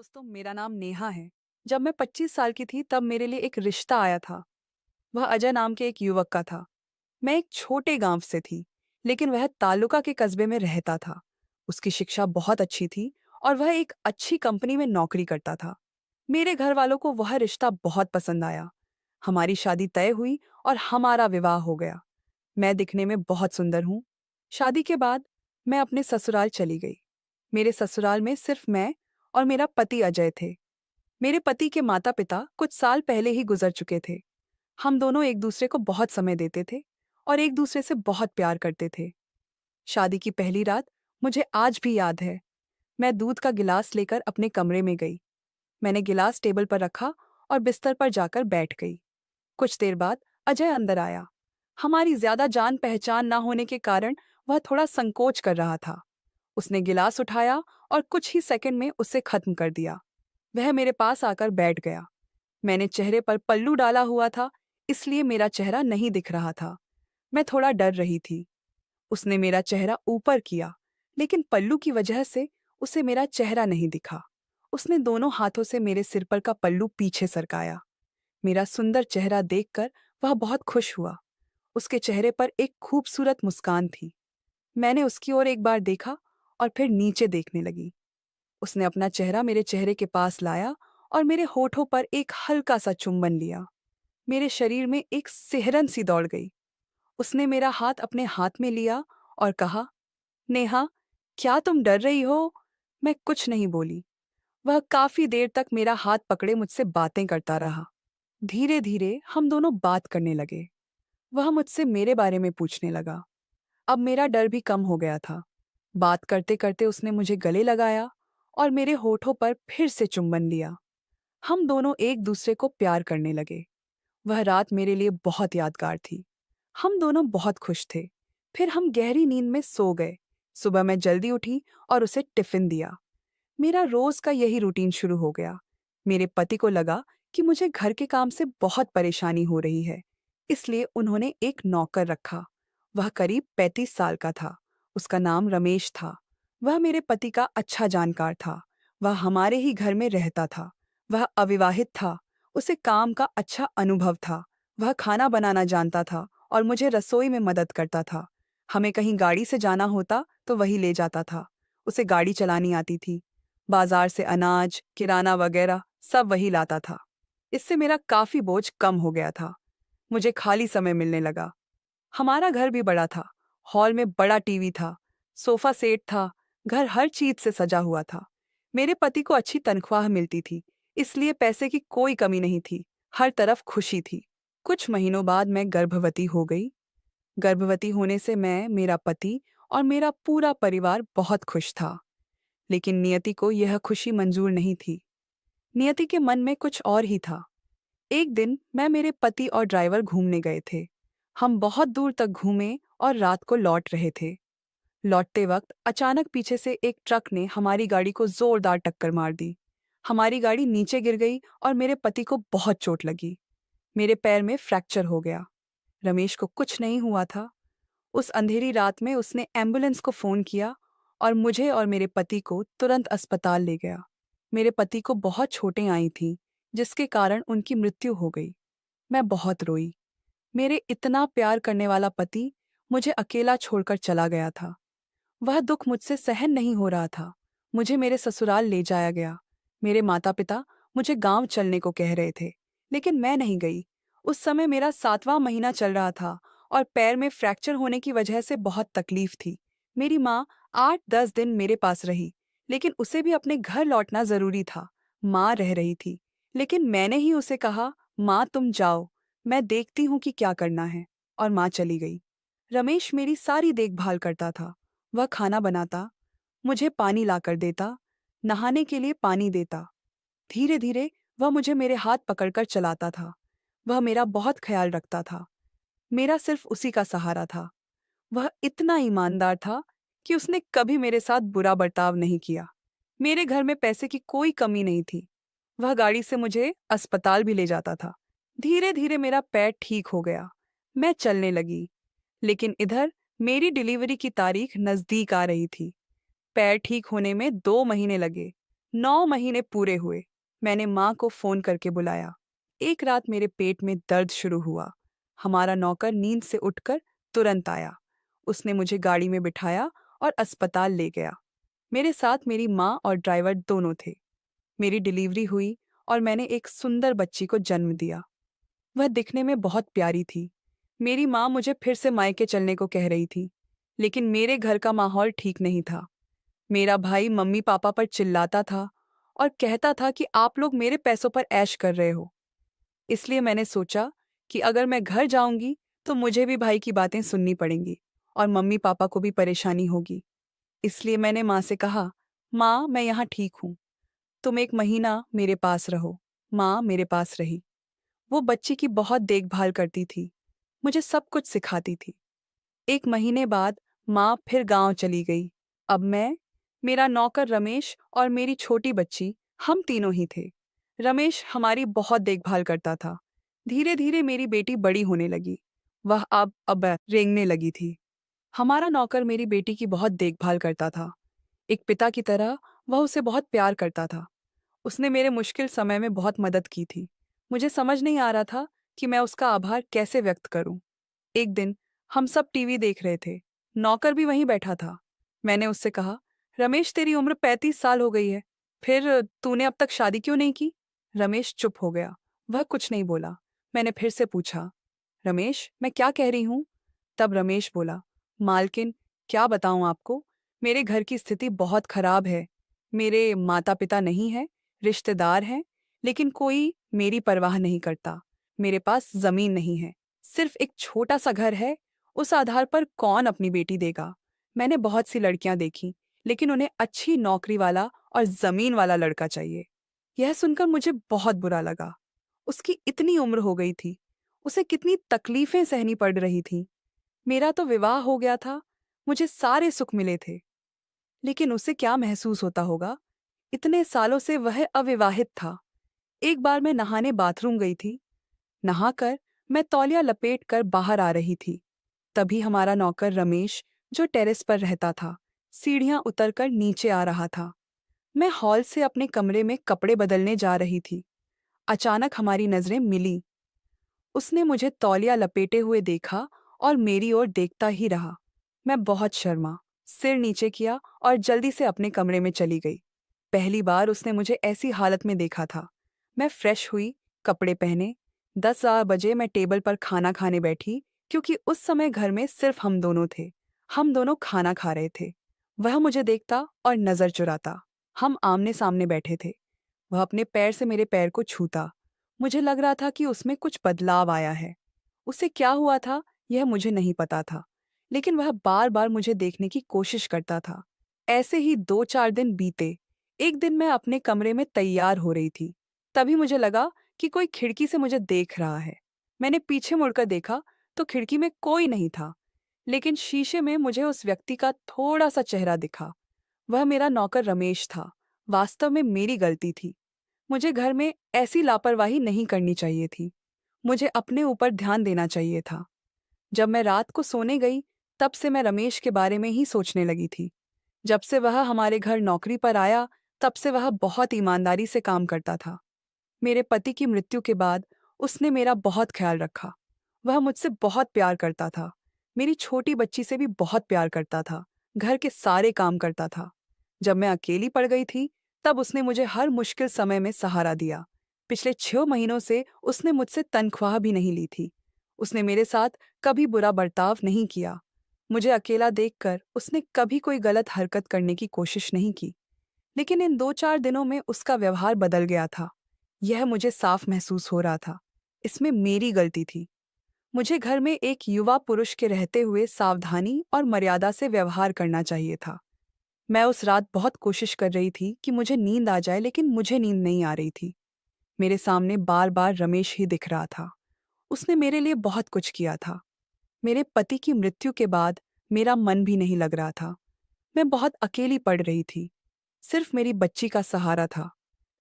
दोस्तों, मेरा नाम नेहा है। जब मैं 25 साल की थी तब मेरे लिए एक रिश्ता आया था। वह अजय नाम के एक युवक का था। मैं एक छोटे गांव से थी, लेकिन वह तालुका के कस्बे में रहता था। उसकी शिक्षा बहुत अच्छी थी और वह एक अच्छी कंपनी में नौकरी करता था। मेरे घर वालों को वह रिश्ता बहुत पसंद आया। हमारी शादी तय हुई और हमारा विवाह हो गया। मैं दिखने में बहुत सुंदर हूँ। शादी के बाद मैं अपने ससुराल चली गई। मेरे ससुराल में सिर्फ मैं और मेरा पति अजय थे। मेरे पति के माता पिता कुछ साल पहले ही गुजर चुके थे। हम दोनों एक दूसरे को बहुत समय देते थे और एक दूसरे से बहुत प्यार करते थे। शादी की पहली रात मुझे आज भी याद है। मैं दूध का गिलास लेकर अपने कमरे में गई। मैंने गिलास टेबल पर रखा और बिस्तर पर जाकर बैठ गई। कुछ देर बाद अजय अंदर आया। हमारी ज्यादा जान पहचान ना होने के कारण वह थोड़ा संकोच कर रहा था। उसने गिलास उठाया और कुछ ही सेकंड में उसे खत्म कर दिया। वह मेरे पास आकर बैठ गया। मैंने चेहरे पर पल्लू डाला हुआ था, इसलिए मेरा चेहरा नहीं दिख रहा था। मैं थोड़ा डर रही थी। उसने मेरा चेहरा ऊपर किया, लेकिन पल्लू की वजह से उसे मेरा चेहरा नहीं दिखा। उसने दोनों हाथों से मेरे सिर पर का पल्लू पीछे सरकाया। मेरा सुंदर चेहरा देखकर वह बहुत खुश हुआ। उसके चेहरे पर एक खूबसूरत मुस्कान थी। मैंने उसकी ओर एक बार देखा और फिर नीचे देखने लगी। उसने अपना चेहरा मेरे चेहरे के पास लाया और मेरे होठों पर एक हल्का सा चुंबन लिया। मेरे शरीर में एक सिहरन सी दौड़ गई। उसने मेरा हाथ अपने हाथ में लिया और कहा, नेहा, क्या तुम डर रही हो? मैं कुछ नहीं बोली। वह काफी देर तक मेरा हाथ पकड़े मुझसे बातें करता रहा। धीरे धीरे हम दोनों बात करने लगे। वह मुझसे मेरे बारे में पूछने लगा। अब मेरा डर भी कम हो गया था। बात करते करते उसने मुझे गले लगाया और मेरे होठों पर फिर से चुंबन लिया। हम दोनों एक दूसरे को प्यार करने लगे। वह रात मेरे लिए बहुत यादगार थी। हम दोनों बहुत खुश थे। फिर हम गहरी नींद में सो गए। सुबह मैं जल्दी उठी और उसे टिफिन दिया। मेरा रोज का यही रूटीन शुरू हो गया। मेरे पति को लगा कि मुझे घर के काम से बहुत परेशानी हो रही है, इसलिए उन्होंने एक नौकर रखा। वह करीब 35 साल का था। उसका नाम रमेश था। वह मेरे पति का अच्छा जानकार था। वह हमारे ही घर में रहता था। वह अविवाहित था। उसे काम का अच्छा अनुभव था। वह खाना बनाना जानता था और मुझे रसोई में मदद करता था। हमें कहीं गाड़ी से जाना होता तो वही ले जाता था। उसे गाड़ी चलानी आती थी। बाजार से अनाज, किराना वगैरह सब वही लाता था। इससे मेरा काफी बोझ कम हो गया था। मुझे खाली समय मिलने लगा। हमारा घर भी बड़ा था। हॉल में बड़ा टीवी था, सोफा सेट था। घर हर चीज से सजा हुआ था। मेरे पति को अच्छी तनख्वाह मिलती थी, इसलिए पैसे की कोई कमी नहीं थी। हर तरफ खुशी थी। कुछ महीनों बाद मैं गर्भवती हो गई। गर्भवती होने से मैं, मेरा पति और मेरा पूरा परिवार बहुत खुश था। लेकिन नियति को यह खुशी मंजूर नहीं थी। नियति के मन में कुछ और ही था। एक दिन मैं, मेरे पति और ड्राइवर घूमने गए थे। हम बहुत दूर तक घूमे और रात को लौट रहे थे। लौटते वक्त अचानक पीछे से एक ट्रक ने हमारी गाड़ी को जोरदार टक्कर मार दी। हमारी गाड़ी नीचे गिर गई और मेरे पति को बहुत चोट लगी। मेरे पैर में फ्रैक्चर हो गया। रमेश को कुछ नहीं हुआ था। उस अंधेरी रात में उसने एम्बुलेंस को फोन किया और मुझे और मेरे पति को तुरंत अस्पताल ले गया। मेरे पति को बहुत चोटें आई थीं, जिसके कारण उनकी मृत्यु हो गई। मैं बहुत रोई। मेरे इतना प्यार करने वाला पति मुझे अकेला छोड़कर चला गया था। वह दुख मुझसे सहन नहीं हो रहा था। मुझे मेरे ससुराल ले जाया गया। मेरे माता पिता मुझे गांव चलने को कह रहे थे, लेकिन मैं नहीं गई। उस समय मेरा 7वां महीना चल रहा था और पैर में फ्रैक्चर होने की वजह से बहुत तकलीफ थी। मेरी माँ 8-10 दिन मेरे पास रही, लेकिन उसे भी अपने घर लौटना जरूरी था। माँ रह रही थी, लेकिन मैंने ही उसे कहा, माँ तुम जाओ, मैं देखती हूँ कि क्या करना है। और माँ चली गई। रमेश मेरी सारी देखभाल करता था। वह खाना बनाता, मुझे पानी लाकर देता, नहाने के लिए पानी देता। धीरे धीरे वह मुझे मेरे हाथ पकड़कर चलाता था। वह मेरा बहुत ख्याल रखता था। मेरा सिर्फ उसी का सहारा था। वह इतना ईमानदार था कि उसने कभी मेरे साथ बुरा बर्ताव नहीं किया। मेरे घर में पैसे की कोई कमी नहीं थी। वह गाड़ी से मुझे अस्पताल भी ले जाता था। धीरे धीरे मेरा पैर ठीक हो गया। मैं चलने लगी। लेकिन इधर मेरी डिलीवरी की तारीख नजदीक आ रही थी। पैर ठीक होने में 2 महीने लगे। 9 महीने पूरे हुए। मैंने माँ को फोन करके बुलाया। एक रात मेरे पेट में दर्द शुरू हुआ। हमारा नौकर नींद से उठकर तुरंत आया। उसने मुझे गाड़ी में बिठाया और अस्पताल ले गया। मेरे साथ मेरी माँ और ड्राइवर दोनों थे। मेरी डिलीवरी हुई और मैंने एक सुंदर बच्ची को जन्म दिया। वह दिखने में बहुत प्यारी थी। मेरी माँ मुझे फिर से मायके चलने को कह रही थी, लेकिन मेरे घर का माहौल ठीक नहीं था। मेरा भाई मम्मी पापा पर चिल्लाता था और कहता था कि आप लोग मेरे पैसों पर ऐश कर रहे हो। इसलिए मैंने सोचा कि अगर मैं घर जाऊंगी तो मुझे भी भाई की बातें सुननी पड़ेंगी और मम्मी पापा को भी परेशानी होगी। इसलिए मैंने माँ से कहा, माँ मैं यहाँ ठीक हूँ, तुम 1 महीना मेरे पास रहो। माँ मेरे पास रही। वो बच्ची की बहुत देखभाल करती थी, मुझे सब कुछ सिखाती थी। 1 महीने बाद माँ फिर गांव चली गई। अब मैं, मेरा नौकर रमेश और मेरी छोटी बच्ची, हम तीनों ही थे। रमेश हमारी बहुत देखभाल करता था। धीरे धीरे मेरी बेटी बड़ी होने लगी। वह अब रेंगने लगी थी। हमारा नौकर मेरी बेटी की बहुत देखभाल करता था। एक पिता की तरह वह उसे बहुत प्यार करता था। उसने मेरे मुश्किल समय में बहुत मदद की थी। मुझे समझ नहीं आ रहा था कि मैं उसका आभार कैसे व्यक्त करूं। एक दिन हम सब टीवी देख रहे थे। नौकर भी वहीं बैठा था। मैंने उससे कहा, रमेश तेरी उम्र 35 साल हो गई है, फिर तूने अब तक शादी क्यों नहीं की? रमेश चुप हो गया। वह कुछ नहीं बोला। मैंने फिर से पूछा, रमेश मैं क्या कह रही हूँ? तब रमेश बोला, मालकिन क्या बताऊं आपको, मेरे घर की स्थिति बहुत खराब है। मेरे माता पिता नहीं है, रिश्तेदार हैं, लेकिन कोई मेरी परवाह नहीं करता। मेरे पास जमीन नहीं है, सिर्फ एक छोटा सा घर है। उस आधार पर कौन अपनी बेटी देगा? मैंने बहुत सी लड़कियां देखी, लेकिन उन्हें अच्छी नौकरी वाला और जमीन वाला लड़का चाहिए। यह सुनकर मुझे बहुत बुरा लगा। उसकी इतनी उम्र हो गई थी, उसे कितनी तकलीफें सहनी पड़ रही थीं। मेरा तो विवाह हो गया था, मुझे सारे सुख मिले थे, लेकिन उसे क्या महसूस होता होगा? इतने सालों से वह अविवाहित था। एक बार मैं नहाने बाथरूम गई थी। नहाकर मैं तौलिया लपेट कर बाहर आ रही थी। तभी हमारा नौकर रमेश, जो टेरेस पर रहता था, सीढ़ियां उतरकर नीचे आ रहा था। मैं हॉल से अपने कमरे में कपड़े बदलने जा रही थी। अचानक हमारी नजरें मिली। उसने मुझे तौलिया लपेटे हुए देखा और मेरी ओर देखता ही रहा। मैं बहुत शर्मा, सिर नीचे किया और जल्दी से अपने कमरे में चली गई। पहली बार उसने मुझे ऐसी हालत में देखा था। मैं फ्रेश हुई, कपड़े पहने। 10 बजे मैं टेबल पर खाना खाने बैठी, क्योंकि उस समय घर में सिर्फ हम दोनों थे। हम दोनों खाना खा रहे थे। वह मुझे देखता और नजर चुराता। हम आमने सामने बैठे थे। वह अपने पैर से मेरे पैर को छूता। मुझे लग रहा था कि उसमें कुछ बदलाव आया है। उसे क्या हुआ था, यह मुझे नहीं पता था, लेकिन वह बार बार मुझे देखने की कोशिश करता था। ऐसे ही 2-4 दिन बीते। एक दिन मैं अपने कमरे में तैयार हो रही थी। तभी मुझे लगा कि कोई खिड़की से मुझे देख रहा है। मैंने पीछे मुड़कर देखा तो खिड़की में कोई नहीं था, लेकिन शीशे में मुझे उस व्यक्ति का थोड़ा सा चेहरा दिखा। वह मेरा नौकर रमेश था। वास्तव में मेरी गलती थी। मुझे घर में ऐसी लापरवाही नहीं करनी चाहिए थी। मुझे अपने ऊपर ध्यान देना चाहिए था। जब मैं रात को सोने गई, तब से मैं रमेश के बारे में ही सोचने लगी थी। जब से वह हमारे घर नौकरी पर आया, तब से वह बहुत ईमानदारी से काम करता था। मेरे पति की मृत्यु के बाद उसने मेरा बहुत ख्याल रखा। वह मुझसे बहुत प्यार करता था। मेरी छोटी बच्ची से भी बहुत प्यार करता था। घर के सारे काम करता था। जब मैं अकेली पड़ गई थी, तब उसने मुझे हर मुश्किल समय में सहारा दिया। पिछले 6 महीनों से उसने मुझसे तनख्वाह भी नहीं ली थी। उसने मेरे साथ कभी बुरा बर्ताव नहीं किया। मुझे अकेला देखकर उसने कभी कोई गलत हरकत करने की कोशिश नहीं की। लेकिन इन 2-4 दिनों में उसका व्यवहार बदल गया था। यह मुझे साफ महसूस हो रहा था। इसमें मेरी गलती थी। मुझे घर में एक युवा पुरुष के रहते हुए सावधानी और मर्यादा से व्यवहार करना चाहिए था। मैं उस रात बहुत कोशिश कर रही थी कि मुझे नींद आ जाए, लेकिन मुझे नींद नहीं आ रही थी। मेरे सामने बार बार रमेश ही दिख रहा था। उसने मेरे लिए बहुत कुछ किया था। मेरे पति की मृत्यु के बाद मेरा मन भी नहीं लग रहा था। मैं बहुत अकेली पड़ रही थी। सिर्फ मेरी बच्ची का सहारा था,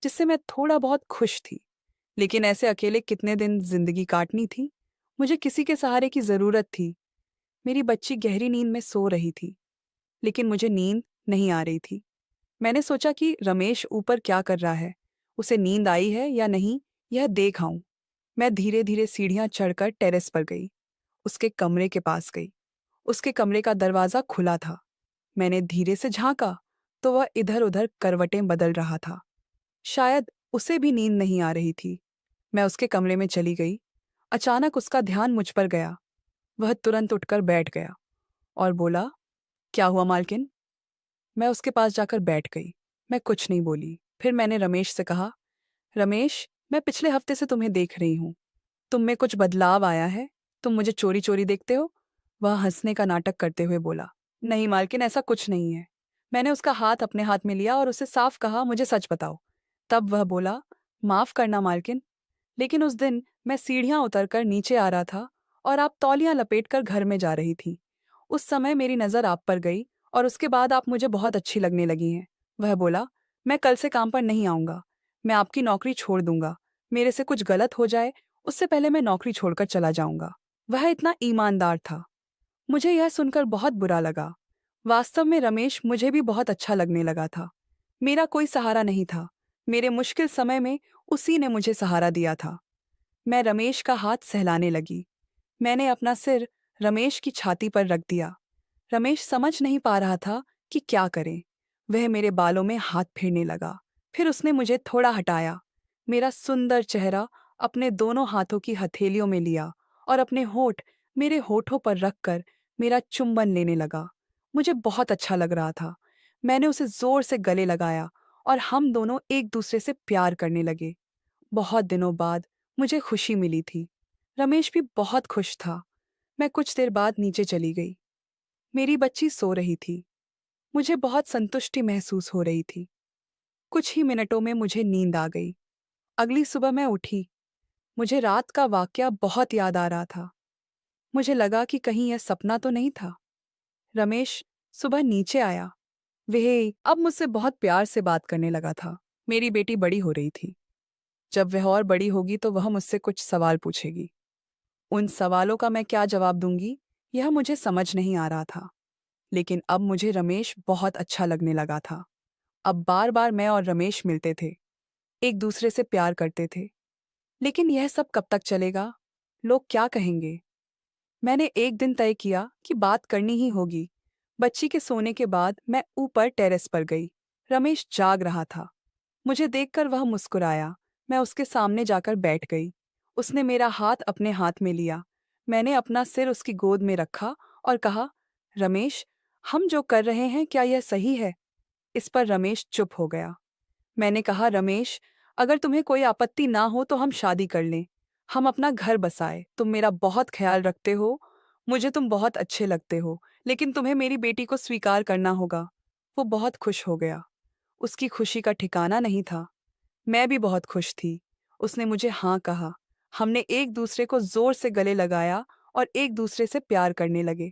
जिससे मैं थोड़ा बहुत खुश थी। लेकिन ऐसे अकेले कितने दिन जिंदगी काटनी थी? मुझे किसी के सहारे की जरूरत थी। मेरी बच्ची गहरी नींद में सो रही थी, लेकिन मुझे नींद नहीं आ रही थी। मैंने सोचा कि रमेश ऊपर क्या कर रहा है, उसे नींद आई है या नहीं, यह देख आऊं। मैं धीरे धीरे सीढ़ियां चढ़कर टेरेस पर गई, उसके कमरे के पास गई। उसके कमरे का दरवाजा खुला था। मैंने धीरे से झांका तो वह इधर उधर करवटें बदल रहा था। शायद उसे भी नींद नहीं आ रही थी। मैं उसके कमरे में चली गई। अचानक उसका ध्यान मुझ पर गया। वह तुरंत उठकर बैठ गया और बोला, क्या हुआ मालकिन? मैं उसके पास जाकर बैठ गई। मैं कुछ नहीं बोली। फिर मैंने रमेश से कहा, रमेश, मैं पिछले हफ्ते से तुम्हें देख रही हूँ। तुम में कुछ बदलाव आया है? तुम मुझे चोरी चोरी देखते हो? वह हंसने का नाटक करते हुए बोला, नहीं मालकिन, ऐसा कुछ नहीं है। मैंने उसका हाथ अपने हाथ में लिया और उसे साफ कहा, मुझे सच बताओ। तब वह बोला, माफ करना मालकिन, लेकिन उस दिन मैं सीढ़ियां उतरकर नीचे आ रहा था और आप तौलियां लपेटकर घर में जा रही थी। उस समय मेरी नज़र आप पर गई और उसके बाद आप मुझे बहुत अच्छी लगने लगी हैं। वह बोला, मैं कल से काम पर नहीं आऊँगा। मैं आपकी नौकरी छोड़ दूंगा। मेरे से कुछ गलत हो जाए उससे पहले मैं नौकरी छोड़कर चला जाऊंगा। वह इतना ईमानदार था। मुझे यह सुनकर बहुत बुरा लगा। वास्तव में रमेश मुझे भी बहुत अच्छा लगने लगा था। मेरा कोई सहारा नहीं था। मेरे मुश्किल समय में उसी ने मुझे सहारा दिया था। मैं रमेश का हाथ सहलाने लगी। मैंने अपना सिर रमेश की छाती पर रख दिया। रमेश समझ नहीं पा रहा था कि क्या करे। वह मेरे बालों में हाथ फेरने लगा। फिर उसने मुझे थोड़ा हटाया, मेरा सुंदर चेहरा अपने दोनों हाथों की हथेलियों में लिया और अपने होठ मेरे होठों पर रखकर मेरा चुंबन लेने लगा। मुझे बहुत अच्छा लग रहा था। मैंने उसे जोर से गले लगाया और हम दोनों एक दूसरे से प्यार करने लगे। बहुत दिनों बाद मुझे खुशी मिली थी। रमेश भी बहुत खुश था। मैं कुछ देर बाद नीचे चली गई। मेरी बच्ची सो रही थी। मुझे बहुत संतुष्टि महसूस हो रही थी। कुछ ही मिनटों में मुझे नींद आ गई। अगली सुबह मैं उठी। मुझे रात का वाकया बहुत याद आ रहा था। मुझे लगा कि कहीं यह सपना तो नहीं था। रमेश सुबह नीचे आया। वह अब मुझसे बहुत प्यार से बात करने लगा था। मेरी बेटी बड़ी हो रही थी। जब वह और बड़ी होगी तो वह मुझसे कुछ सवाल पूछेगी। उन सवालों का मैं क्या जवाब दूंगी, यह मुझे समझ नहीं आ रहा था। लेकिन अब मुझे रमेश बहुत अच्छा लगने लगा था। अब बार बार मैं और रमेश मिलते थे, एक दूसरे से प्यार करते थे। लेकिन यह सब कब तक चलेगा? लोग क्या कहेंगे? मैंने एक दिन तय किया कि बात करनी ही होगी। बच्ची के सोने के बाद मैं ऊपर टेरेस पर गई। रमेश जाग रहा था। मुझे देखकर वह मुस्कुराया। मैं उसके सामने जाकर बैठ गई। उसने मेरा हाथ अपने हाथ में लिया। मैंने अपना सिर उसकी गोद में रखा और कहा, रमेश, हम जो कर रहे हैं क्या यह सही है? इस पर रमेश चुप हो गया। मैंने कहा, रमेश, अगर तुम्हें कोई आपत्ति ना हो तो हम शादी कर लें। हम अपना घर बसाए। तुम मेरा बहुत ख्याल रखते हो। मुझे तुम बहुत अच्छे लगते हो। लेकिन तुम्हें मेरी बेटी को स्वीकार करना होगा। वो बहुत खुश हो गया। उसकी खुशी का ठिकाना नहीं था। मैं भी बहुत खुश थी। उसने मुझे हाँ कहा। हमने एक दूसरे को जोर से गले लगाया और एक दूसरे से प्यार करने लगे।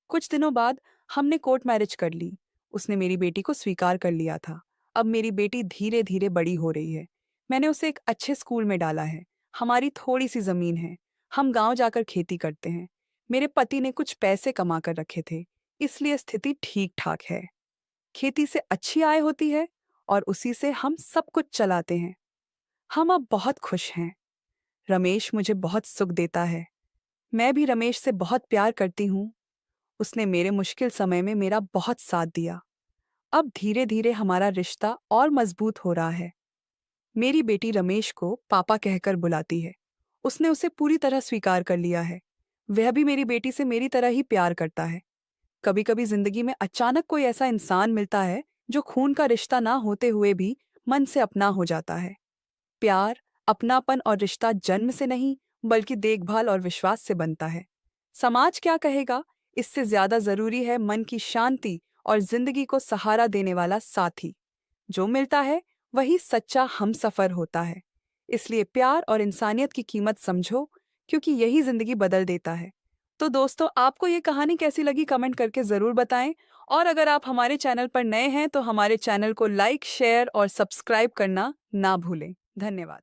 कुछ दिनों बाद हमने कोर्ट मैरिज कर ली। उसने मेरी बेटी को स्वीकार कर लिया था। अब मेरी बेटी धीरे धीरे बड़ी हो रही है। मैंने उसे एक अच्छे स्कूल में डाला है। हमारी थोड़ी सी जमीन है। हम गांव जाकर खेती करते हैं। मेरे पति ने कुछ पैसे कमा कर रखे थे, इसलिए स्थिति ठीक ठाक है। खेती से अच्छी आय होती है और उसी से हम सब कुछ चलाते हैं। हम अब बहुत खुश हैं। रमेश मुझे बहुत सुख देता है। मैं भी रमेश से बहुत प्यार करती हूँ। उसने मेरे मुश्किल समय में मेरा बहुत साथ दिया। अब धीरे धीरे हमारा रिश्ता और मजबूत हो रहा है। मेरी बेटी रमेश को पापा कहकर बुलाती है। उसने उसे पूरी तरह स्वीकार कर लिया है। वह भी मेरी बेटी से मेरी तरह ही प्यार करता है। कभी कभी जिंदगी में अचानक कोई ऐसा इंसान मिलता है जो खून का रिश्ता ना होते हुए भी मन से अपना हो जाता है। प्यार, अपनापन और रिश्ता जन्म से नहीं बल्कि देखभाल और विश्वास से बनता है। समाज क्या कहेगा, इससे ज्यादा जरूरी है मन की शांति और जिंदगी को सहारा देने वाला साथी। जो मिलता है वही सच्चा हमसफर होता है। इसलिए प्यार और इंसानियत की कीमत समझो, क्योंकि यही जिंदगी बदल देता है। तो दोस्तों, आपको ये कहानी कैसी लगी कमेंट करके ज़रूर बताएं। और अगर आप हमारे चैनल पर नए हैं तो हमारे चैनल को लाइक, शेयर और सब्सक्राइब करना ना भूलें। धन्यवाद।